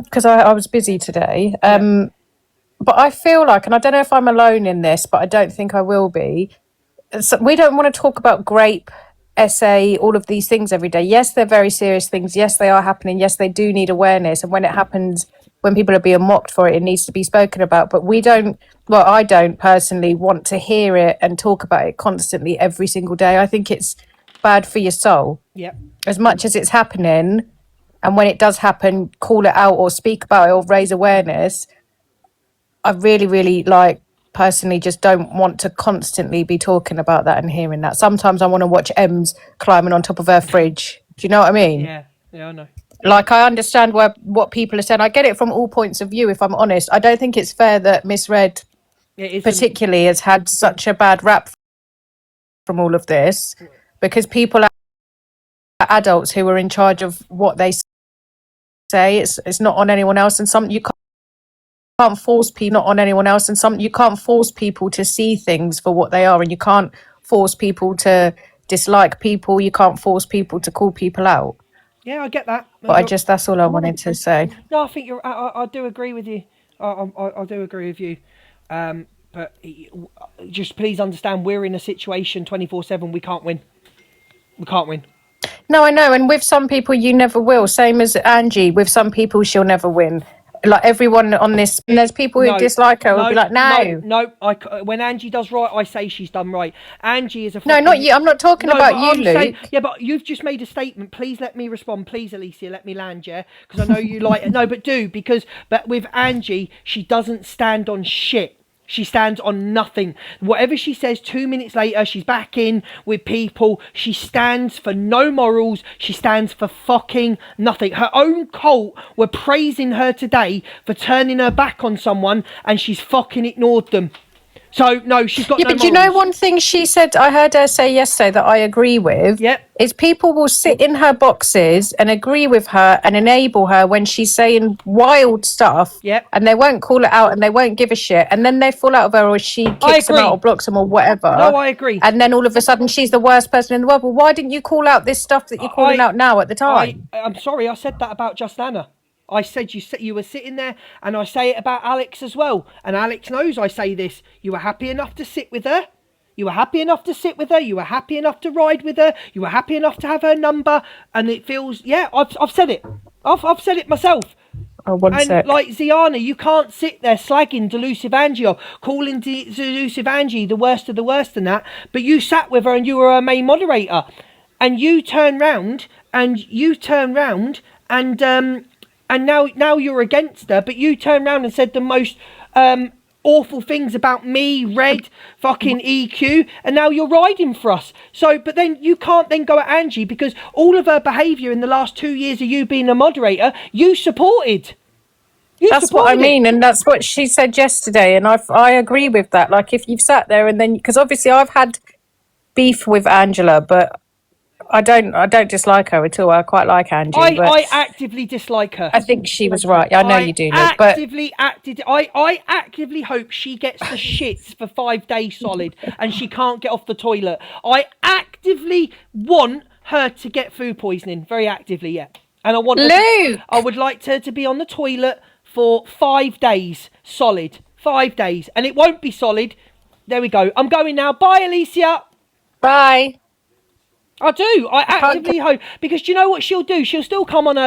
because I was busy today. But I feel like, and I don't know if I'm alone in this, but I don't think I will be. So we don't want to talk about grape, SA, all of these things every day. Yes, they're very serious things. Yes, they are happening. Yes, they do need awareness. And when it happens, when people are being mocked for it, it needs to be spoken about. But I don't personally want to hear it and talk about it constantly every single day. I think it's bad for your soul. Yep. As much as it's happening, and when it does happen, call it out or speak about it or raise awareness. I really, really personally just don't want to constantly be talking about that and hearing that. Sometimes I want to watch Ems climbing on top of her fridge. Do you know what I mean? Yeah, I know. I understand what people are saying. I get it from all points of view, if I'm honest. I don't think it's fair that Miss Red particularly has had such a bad rap from all of this, because people are adults who are in charge of what they say. It's not on anyone else, and you can't force people you can't force people to see things for what they are, and you can't force people to dislike people. You can't force people to call people out. Yeah, I get that. But that's all I wanted to say. No, I think I do agree with you. I do agree with you. But just please understand, we're in a situation 24/7. We can't win. No, I know. And with some people, you never will. Same as Angie. With some people, she'll never win. Like everyone on this, and there's people who dislike her will be like, no. When Angie does right, I say she's done right. Angie is a no, not you. I'm not talking about you, Luke. Saying, yeah, but you've just made a statement. Please let me respond. Please, Alicia, let me land, yeah? Because I know you like it. No, but but with Angie, she doesn't stand on shit. She stands on nothing. Whatever she says 2 minutes later, she's back in with people. She stands for no morals. She stands for fucking nothing. Her own cult were praising her today for turning her back on someone, and she's fucking ignored them. So, no, she's got no morals. But you know one thing she said, I heard her say yesterday that I agree with, is people will sit in her boxes and agree with her and enable her when she's saying wild stuff, and they won't call it out and they won't give a shit, and then they fall out of her or she kicks them out or blocks them or whatever. No, I agree. And then all of a sudden she's the worst person in the world. Well, why didn't you call out this stuff that you're calling out now at the time? I'm sorry, I said that about Just Anna. I said you were sitting there, and I say it about Alex as well. And Alex knows I say this. You were happy enough to sit with her. You were happy enough to sit with her. You were happy enough to ride with her. You were happy enough to have her number. And it feels, I've said it. I've said it myself. And like Ziana, you can't sit there slagging Delusive Angie or calling Delusive Angie the worst of the worst and that. But you sat with her and you were her main moderator. And you turn round and now you're against her, but you turned around and said the most awful things about me, Red, fucking EQ, and now you're riding for us. So, but then you can't then go at Angie because all of her behaviour in the last 2 years of you being a moderator, you supported. That's what I mean, and that's what she said yesterday, and I agree with that. Like, if you've sat there and then, because obviously I've had beef with Angela, but I don't dislike her at all. I quite like Angie. I actively dislike her. I think she was right. I know you do, Luke. I actively hope she gets the shits for 5 days solid and she can't get off the toilet. I actively want her to get food poisoning. Very actively, yeah. And I want Luke. I would like her to be on the toilet for 5 days solid. 5 days. And it won't be solid. There we go. I'm going now. Bye, Alicia. Bye. I do. I actively hope, because do you know what she'll do? She'll still come on her